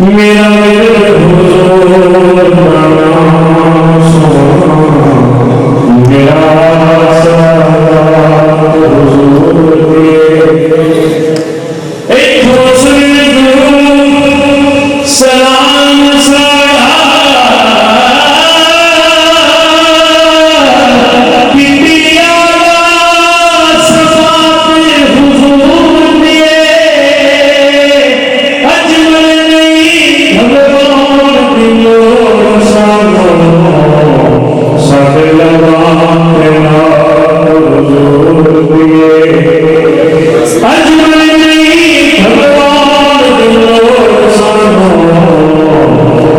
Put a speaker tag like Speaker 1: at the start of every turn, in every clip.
Speaker 1: میرا حضور بنا سونا میرا حضور دے ایک حسن سلام سارا پتیا صفات حضور دے اجمل نہیں بھگوان دلو سانو سب لگان تیرا حضور دے اجمل نہیں بھگوان دلو سانو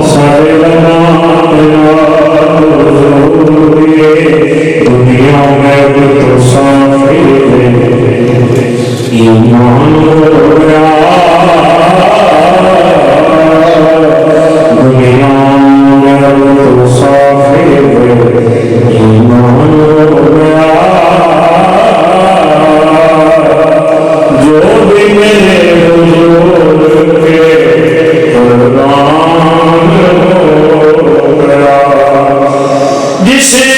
Speaker 1: سب لگان تیرا حضور دے دنیا میں تو صافی ایمان ہوا دنیا میں تو صافی ایمان ہوا جو بھی میرے حضور کے قربان ہو گیا جس نے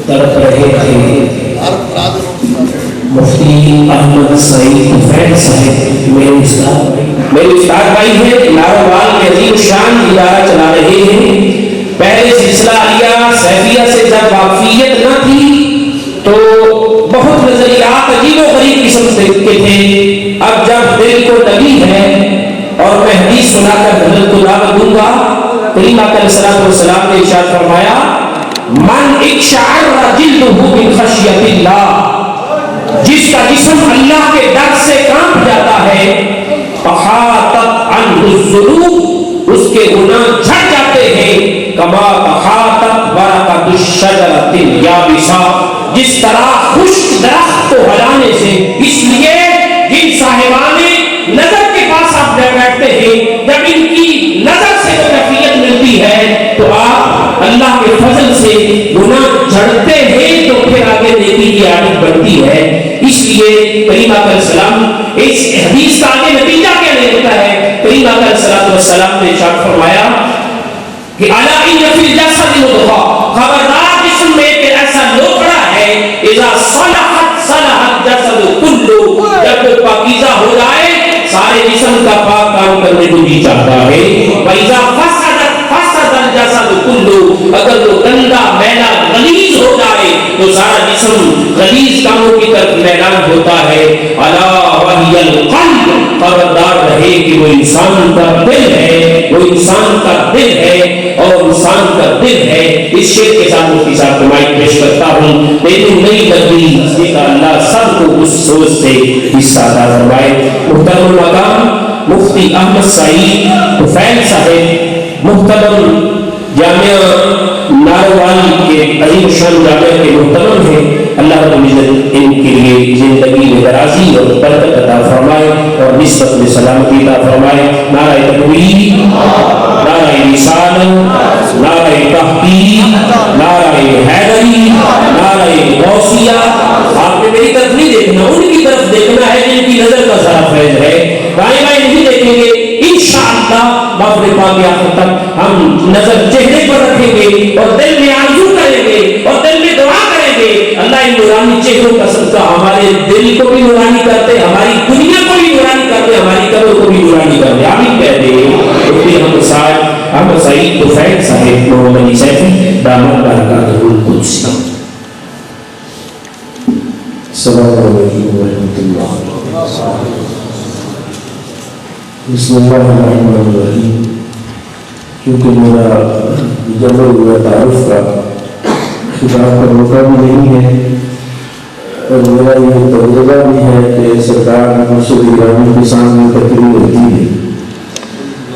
Speaker 2: طرف رہے تھے مفتی احمد سعید طفیل صاحب میرے استاد بھائی ہیں، ناروال کے عظیم شان ادارہ چلا رہے ہیں۔ پہلے سلسلہ عالیہ سیفیہ سے جب واقفیت نہ تھی تو بہت نظریات عجیب و غریب قسم کے تھے، اب جب دل کو لگی ہے اور میں حدیث سنا کر حضرت کو دعوت دوں گا۔ کریم آقا علیہ الصلوۃ والسلام نے ارشاد فرمایا من اقشعر جلدہ من خشیۃ اللہ، جس کا جسم اللہ کے ڈر سے کانپ جاتا ہے، احاطت عنہ الذنوب، اس کے گناہ جھڑ جاتے ہیں، کما احاطت ورقۃ الشجرۃ اليابسہ، جس طرح خشک درخت کو ہلانے سے۔ اس لیے جن صاحبان نظر کے پاس آپ بیٹھتے ہیں، جب ان کی نظر سے وہ کیفیت ملتی ہے تو آپ اللہ کے فضل سے گناہ جھڑتے ہیں، تو پھر آگے نیکی کی عادت بڑھتی ہے۔ اس لیے کریم آقا علیہ السلام اس حدیث کا آگے نتیجہ کیا نکلتا ہے؟ کریم آقا علیہ السلام نے ارشاد فرمایا کہ الا ان فی الجسد مضغہ، خبردار جسم میں ایک ایسا لوکڑا ہے، اذا صلحت صلح الجسد کلہ، جب وہ پاکیزہ ہو جائے سارے جسم کا پاک کام کرنے کو جی چاہتا ہے۔ وَإِذَا فَسَدَتْ فَسَدَ الْجَسَدُ كُلُّهُ، اگر وہ گندا میلا غلیظ ہو جائے تو سارا جسم غلیظ کاموں کی طرف میلان ہوتا ہے۔ الا وَهِيَ الْقَلْبُ، خبردار رہے کہ وہ انسان کا دل ہے، وہ انسان کا دل ہے اور انسان کا دل ہے۔ اس شعر کے ساتھ مفتی صاحب کو مائک پیش کرتا ہوں، لیکن نہیں لگی اس کا اللہ سب کو اس سوچ سے حصہ عطا فرمائے۔ محترم المقام مفتی احمد سعید طفیل صاحب، محترم جامعہ ناروال کے عظیم شان جامعہ کے محترم ہیں، اللہ رب العزت ان کے لیے زندگی میں درازی اور برکت عطا فرمائے اور نسبت میں سلامتی عطا فرمائے۔ نعرہ تکبیر، نعرہ رسالت، نعرہ تحقیق، نعرہ حیدری، نعرہ غوثیہ۔ آپ نے میری طرف نہیں دیکھنا، ان کی طرف دیکھنا ہے جن کی نظر کا ذرا فیض ہے۔ بائیں بائیں نہیں دیکھیں گے، انشاءاللہ مغرب کے آخر تک ہم نظر چہرے پر رکھیں گے اور دل میں آرزو کریں گے اور دل میں دعا کریں گے اللہ ان نورانی چہروں کا صدقہ ہمارے دل کو بھی نورانی کرتے، ہماری دنیا کو بھی نورانی کرتے، ہماری قبر کو بھی نورانی کرتے، آمین کہہ دیں۔ مفتی احمد سعید طفیل صاحب محمد علی سیفی دامت برکاتہ القدس۔
Speaker 3: السلام علیکم ورحمۃ اللہ۔ بسم اللہ الرحمن الرحیم۔ کیونکہ میرا جبر ہوا تعارف کا خطاب کا موقع بھی نہیں ہے اور میرا یہ تجربہ بھی ہے کہ سرکار مرشد گرامی کے سامنے تقریر ہوتی ہے،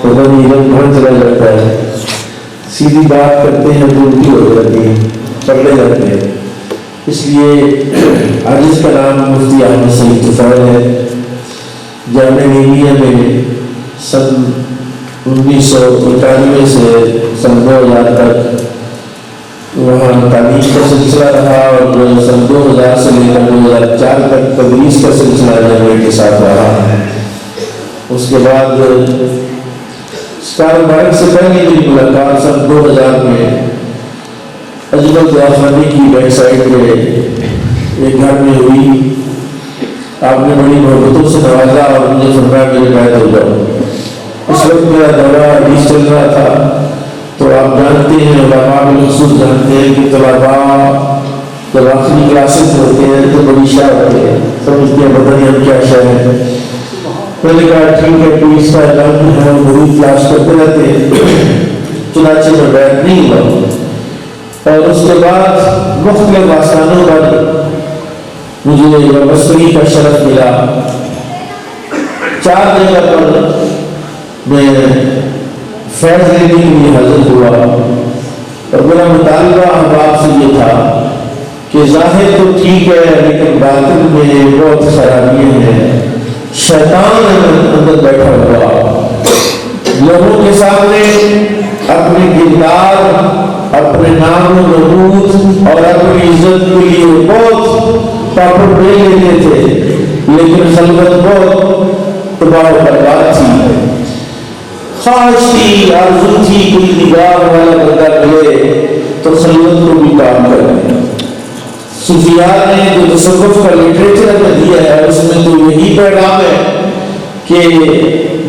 Speaker 3: پتہ نہیں علم کہاں چلا جاتا ہے، سیدھی بات کرتے ہیں تو الٹی ہو جاتی ہے، پکڑے جاتے ہیں۔ اس لیے آج اس کا نام مفتی احمد سعید طفیل ہے۔ جامعہ نیمیہ میں سن 1991 سے سن 2000 تک وہاں تعلیم کا سلسلہ رہا اور سن 2000 سے لے کر 2004 تک تدریس کا سلسلہ جامعے کے ساتھ رہا. اس کے بعد اسٹار مبارک سے پہلے میری ملاقات سن 2000 میں اجمل دعافانی کی بیک سائڈ پہ ایک گھر میں ہوئی. آپ نے بڑی محبتوں سے نوازا اور مجھے فرمایا میرے بیعت ہو جاؤ. اس وقت میرا دورہ حدیث چل رہا تھا. تو آپ جانتے ہیں علماء بالخصوص جانتے ہیں کہ طلباء جب آخری کلاسز ہوتے ہیں تو بڑی شاہ ہوتے ہیں, سمجھتے ہیں پتہ نہیں ہم کیا شاہ ہیں. میں نے کہا ٹھیک ہے کوئی اس کا اعلان ہے, بڑی کلاس کرتے رہتے ہیں. چنانچہ میں بیٹھ نہیں ہوا اور اس کے بعد مختلف آستانوں پر مجھے وابستگی کا شرف ملا. 4 جگہ پر میں فیض لینے کے لیے حاضر ہوا اور میرا مطالبہ احباب سے یہ تھا کہ ظاہر تو ٹھیک ہے لیکن باطن میں بہت خرابیاں ہیں. شیطان اندر بیٹھا ہوا لوگوں کے سامنے اپنے کردار, اپنے نام و نمود اور اپنی عزت کے لیے بہت پاپڑ دے لیتے تھے, لیکن خلوت بہت تباہ و برباد تھی. خواہش تھی, آرزو تھی کوئی نگاہ والا بندہ ملے تو خلوت کو بھی کام کرے. صوفیات نے جو تصوف کا لٹریچر میں دیا ہے اس میں تو یہی پیغام ہے کہ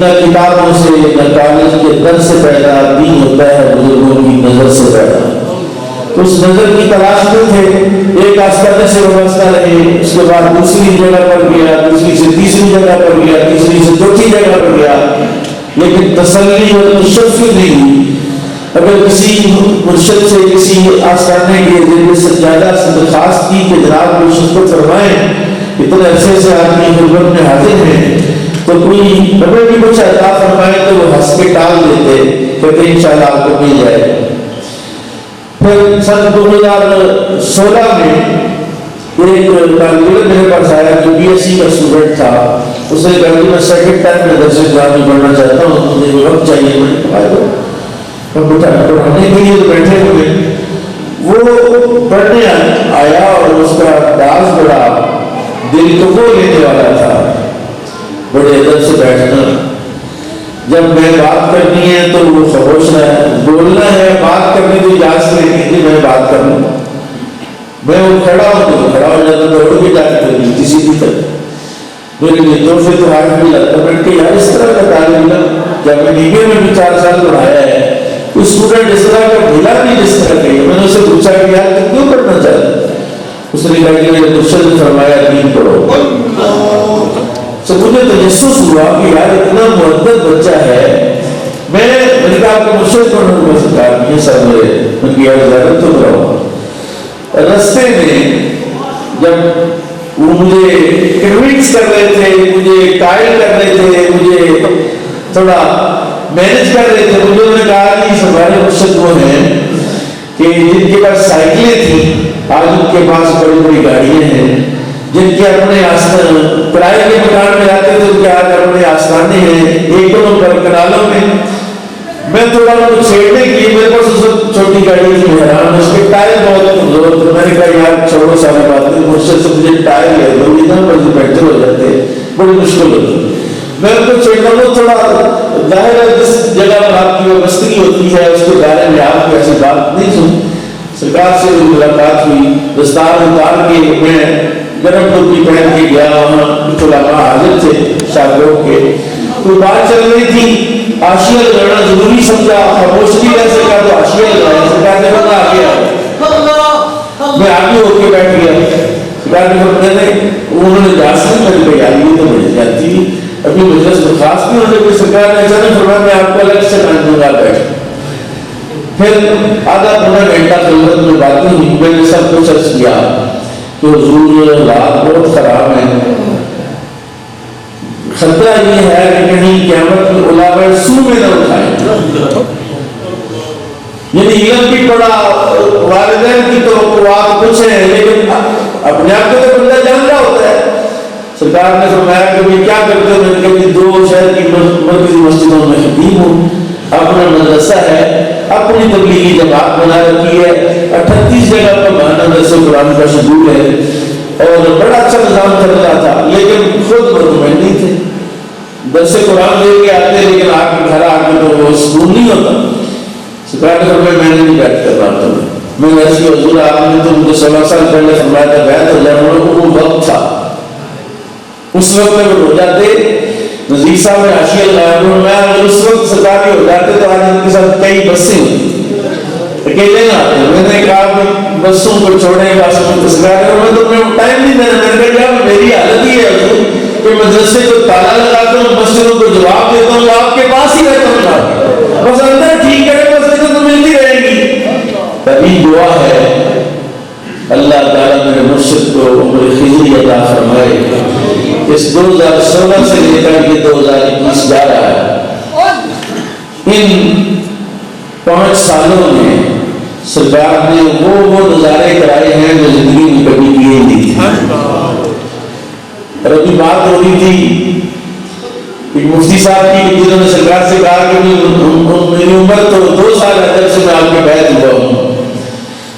Speaker 3: نہ کتابوں سے نہ کالج کے در سے پیدا دین ہوتا ہے, بزرگوں کی نظر سے پیدا. تو اس نظر کی تلاش میں تھے. ایک آستانے سے وابستہ رہے, اس کے بعد دوسری جگہ پر گیا, دوسری سے تیسری جگہ پر گیا, تیسری سے چوتھی جگہ پر گیا, لیکن تسلی اور تشفی نہیں ہوئی. اگر کسی مرشد سے کسی آستانے کے ذریعے سجادہ سے درخواست کی کہ جناب کو شفقت فرمائیں, اتنے عرصے سے آدمی خدمت میں حاضر ہیں, تو کوئی ہمیں بھی کچھ عطا فرمائے تو وہ ہنس کے ٹال دیتے, کہتے انشاءاللہ آپ کو مل جائے. پھر سن 2016 میں ایک طالب علم میرے پاس آیا جو BSc کا اسٹوڈنٹ تھا. اس نے کہا کہ میں سیکنڈ ٹائم میں درس اسلامی پڑھنا چاہتا ہوں, مجھے وقت چاہیے. میں نے کہا پڑھانے کے لیے بیٹھے ہوئے وہ پڑھنے آیا اور اس کا انداز بڑا دل کو وہ لینے والا تھا, بڑے ادب سے بیٹھنا. جب میں بات کرنی ہے تو وہ خاموش رہا, بولنا ہے بات کرنے کی اجازت نہیں کہ میں بات کر لوں. میں وہ کھڑا ہوں کھڑا ہو جاتا, دوڑ کے جا کے کسی بھی طرح میرے لیے دو سے تو ہاتھ بھی لگتا. میں کہ یار اس طرح کا طالب علم جب میں نیبے میں بھی 4 سال پڑھایا ہے, اسٹوڈنٹ اس طرح کا بھیلا نہیں جس طرح کہ میں نے اسے پوچھا کہ یار تم کیوں پڑھنا چاہتا. اس نے کہا کہ میرے مرشد نے فرمایا دین پڑھو. تو مجھے تجسس ہوا کہ یار اتنا مؤدب بچہ ہے. میں نے کہا آپ کو مرشد پڑھنے کو سکھا یہ سب میں کیا اجازت تو کرو. رستے میں جب وہ مجھے کنوینس کر رہے تھے, مجھے قائل کر رہے تھے, مجھے تھوڑا مینج کر رہے تھے, مجھے انہوں نے کہا کہ ہمارے مرشد وہ ہیں کہ جن کے پاس سائیکلیں تھیں, آج ان کے پاس بڑی بڑی گاڑیاں ہیں, جن کے اپنے کرائے کے مکان میں آتے تھے ان کے آج اپنے آستانے ہیں ایکڑوں پر کنالوں میں. میں تھوڑا ان کو چھیڑنے کے لیے میرے پاس اس وقت چھوٹی گاڑی کی حیران, اس کے ٹائر بہت کمزور تھے. میں نے کہا یار چھوڑو ساری بات نہیں, مرشد سے مجھے ٹائر لے دو, اتنا بڑے پینچر ہو جاتے بڑی مشکل ہوتی. میں ان کو چھیڑنا وہ تھوڑا ظاہر ہے جس جگہ پر آپ کی وابستگی ہوتی ہے اس کے بارے میں آپ کو ایسی بات نہیں سن. سرکار سے ملاقات ہوئی, دستار اتار کے میں گرم ٹوپی پہن کے گیا, وہاں علماء حاضر تھے شاگردوں کے. تو بات چل رہی تھی, حاشیہ لگانا ضروری سمجھا, خاموش نہیں رہ سکا تو حاشیہ لگایا. سرکار نے بندہ آ گیا, میں آگے ہو کے بیٹھ گیا. سرکار نے انہوں نے جاس نہیں کری بھائی آگے تو مجھے جاتی ابھی مجلس برخاست نہیں ہونے کوئی. سرکار نے اچانک فرمایا میں آپ کو الگ سے مان دوں گا بیٹھ. پھر آدھا پونا گھنٹہ خلوت میں باتیں ہوئی. میں نے سب کچھ عرض کیا کہ حضور حالات بہت خراب ہیں, خطرہ یہ ہے کہ کہیں قیامت میں علماء سو میں نہ اٹھائیں. یعنی علم بھی پڑا, والدین کی توقعات کچھ ہیں, لیکن اپنے آپ کو تو بندہ جان رہا ہوتا ہے. سرکار نے فرمایا کہ میں کیا کرتے ہو؟ میں نے کہا 2 شہر کی مرکزی مسجدوں میں خطیب ہوں, اپنا مدرسہ ہے, اپنی تبلیغی جماعت بنا رکھی ہے، 38 جگہ پر ماہانہ درس قرآن کا شیڈول ہے اور بڑا اچھا نظام چل رہا تھا، لیکن خود مطمئن نہیں تھے. درس قرآن لے کے آتے لیکن آ کے گھر آ کے تو وہ سکون نہیں ہوتا. سرکار نے فرمایا میں نہیں بیٹھ کر بات کروں. میں نے ایسی حضور آپ نے تو مجھے 16 سال پہلے فرمایا تھا بیعت ہو جائے، وہ وقت تھا. اس وقت میں وہ ہو جاتے نذیر صاحب نے حاشیہ لگایا، میں اگر اس وقت سرکاری ہو جاتے تو آج ان کے ساتھ کئی بسیں اکیلے نہ آتے. میں نے کہا کہ بسوں کو چھوڑنے کا سرکار ہے، میں تو ٹائم نہیں دینا. میں نے کہا میری حالت ہی ہے کہ مدرسے کو تالا لگاتا ہوں، مسجدوں کو جواب دیتا ہوں، آپ کے پاس ہی رہتا ہوں، بس اندر ٹھیک ہے، مسجدیں تو ملتی رہیں گی. تبھی دعا ہے اللہ تعالیٰ میرے مرشد کو عمر خضری عطا فرمائے. اس 2016 سے لے کر یہ 2021 جا رہا ہے، ان 5 سالوں میں سرکار نے وہ نظارے کرائے ہیں جو زندگی میں کبھی کیے نہیں تھے. اور ابھی بات ہو رہی تھی کہ مفتی صاحب کی، جنہوں نے سرکار سے کہا کہ میری عمر تو 2 سال ہے جب سے میں آپ کے بیعت ہوا ہوں،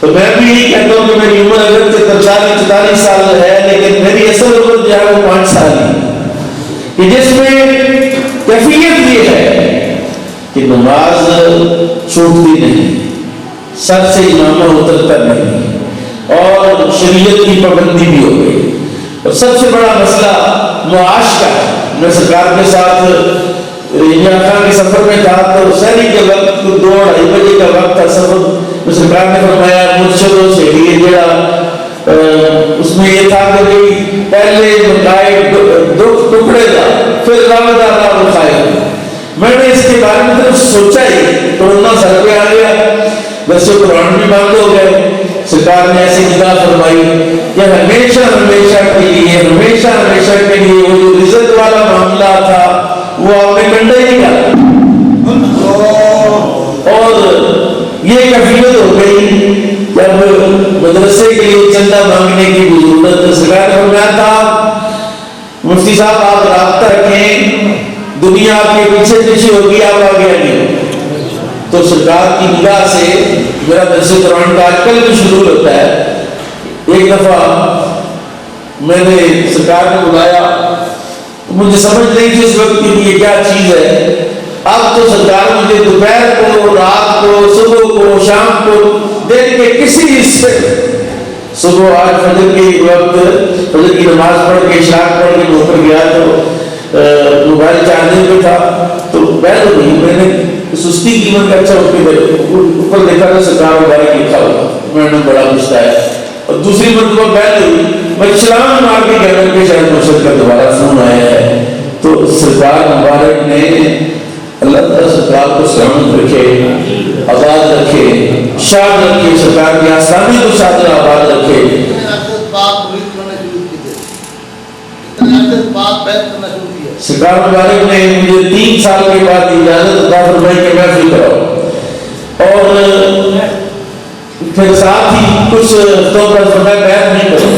Speaker 3: تو میں بھی یہی کہتا ہوں کہ میری عمر اگر 43-44 سال ہے لیکن میری اصل عمر جو ہے وہ 5 سال ہے، کہ جس میں کیفیت یہ ہے کہ نماز چھوٹتی نہیں، سر سے امامہ اترتا نہیں، اور شریعت کی پابندی بھی ہو گئی. اور سب سے بڑا مسئلہ معاش کا ہے. میں سرکار کے ساتھ خان کے سفر میں تھا تو سحری کے وقت 2-2:30 بجے کا وقت تھا. سفر میں سرکار نے فرمایا مرشدوں سے یہ جڑا اس میں یہ تھا کہ پہلے مکائے ٹکڑے تھا پھر رامدارہ مکھائے. میں نے اس کے بارے میں تو سوچا ہی، کورونا سر پہ آ گیا، درس قرآن بھی بند ہو گئے. سرکار نے ایسی نگاہ فرمائی کہ ہمیشہ ہمیشہ کے لیے وہ جو عزت والا معاملہ تھا وہ آپ نے کنڈا ہی نہیں کیا. اور یہ کیفیت ہو گئی جب مدرسے کے لیے چندہ مانگنے کی ضرورت. سرکار نے فرمایا تھا مفتی صاحب آپ رابطہ رکھیں، دنیا آپ کے پیچھے پیچھے ہوگی، آپ آگے آگے. تو سرکار کی نگاہ سے میرا درس قرآن کا آج کل بھی شروع ہوتا ہے. ایک دفعہ میں نے سرکار نے بلایا، مجھے سمجھ نہیں تھی اس وقت کہ یہ کیا چیز ہے. اب تو سرکار مجھے دوپہر کو، رات کو، صبح کو، شام کو، دن کے کسی حصے، صبح آج فجر کے وقت فجر کی نماز پڑھ کے اشراق پڑھ کے اوپر گیا تو موبائل چارجنگ پہ تھا تو بیل ہو گئی. میں نے سستی قیمت کا اچھا اوپر دیکھا تھا سرکار مبارک لکھا ہوا، میں نے بڑا پوچھتا ہے. اور دوسری مرتبہ بیل ہوئی، میں سلام مار کے کہہ رہا کہ شاید مرشد کا دوبارہ فون آیا ہے. تو سرکار مبارک نے، اللہ تعالیٰ سرکار کو سلامت رکھے، آباد رکھے، شاد رکھے، سرکار کی آسانی کو شاد آباد رکھے. سرکار مبارک نے مجھے 3 سال کے بعد اجازت عطا فرمائی کہ محفل کراؤ، اور پھر ساتھ ہی کچھ ہفتوں پر فرمایا بیعت نہیں کرو.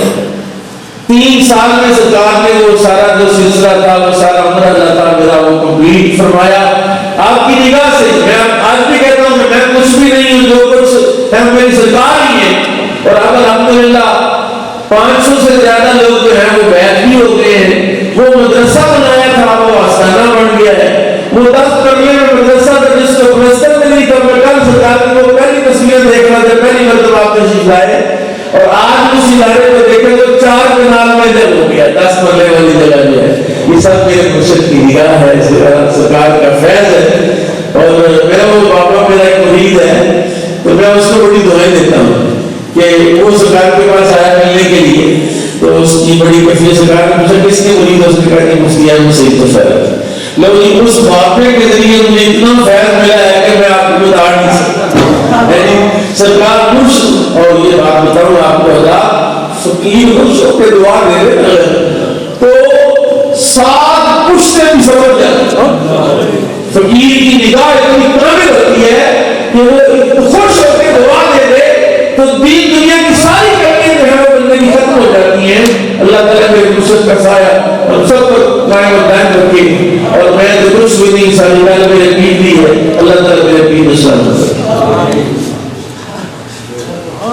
Speaker 3: 3 سال میں سرکار نے وہ سارا جو سلسلہ تھا، وہ سارا عمرہ جاتا میرا وہ کمپلیٹ فرمایا آپ کی نگاہ سے. میں آج بھی کہتا ہوں کہ میں کچھ بھی نہیں ہوں، جو کچھ ہے میری سرکار ہی ہے. اور اب الحمدللہ 500 سے زیادہ لوگ جو ہیں وہ بیعت بھی ہو گئے ہیں. وہ مدرسہ بنایا تھا وہ آستانہ بن گیا ہے. وہ 10 کرنے میں مدرسہ تھا جس کو پلسٹر میں نہیں تھا. میں کل سرکار کو پہلی تصویر دیکھ رہا تھا، پہلی مرتبہ آپ تشریف لائے، اور آج اس ادارے کو دیکھیں تو 4 کنال میں جب ہو گیا، 10 مرلے والی جگہ جو ہے. یہ سب میرے مرشد کی نگاہ ہے، سرکار کا فیض ہے. اور میرا وہ بابا میرا ایک مرید ہے تو میں اس کو بڑی دعائیں دیتا ہوں کہ وہ سرکار کے پاس آیا ملنے کے لیے. تو اس کی بڑی کیفیت سرکار نے پوچھا کس نے مرید ہے، اس نے کہا کہ مفتی احمد سعید کو فیض. لو جی اس واقعے کے ذریعے مجھے اتنا فیض ملا ہے کہ میں آپ کو بتا نہیں سکتا. سرکار خوش، اور یہ بات بتاؤں آپ کو، فقیر خوش ہو کے دعا دے دے تو 7 پشتے بھی سمجھ جاتے. فقیر کی نگاہ اتنی کامل ہوتی ہے کہ وہ خوش ہو کے دعا دے دے تو دین دنیا کی ساری کمیاں جو ہے وہ بندے کی ختم ہو جاتی ہیں. اللہ تعالیٰ میرے مرشد کا سایہ ہم سب کو قائم و دائم رکھے. اور میں تو کچھ بھی نہیں، ساری میرے پیر بھی ہے، اللہ تعالیٰ میرے پیر اسلام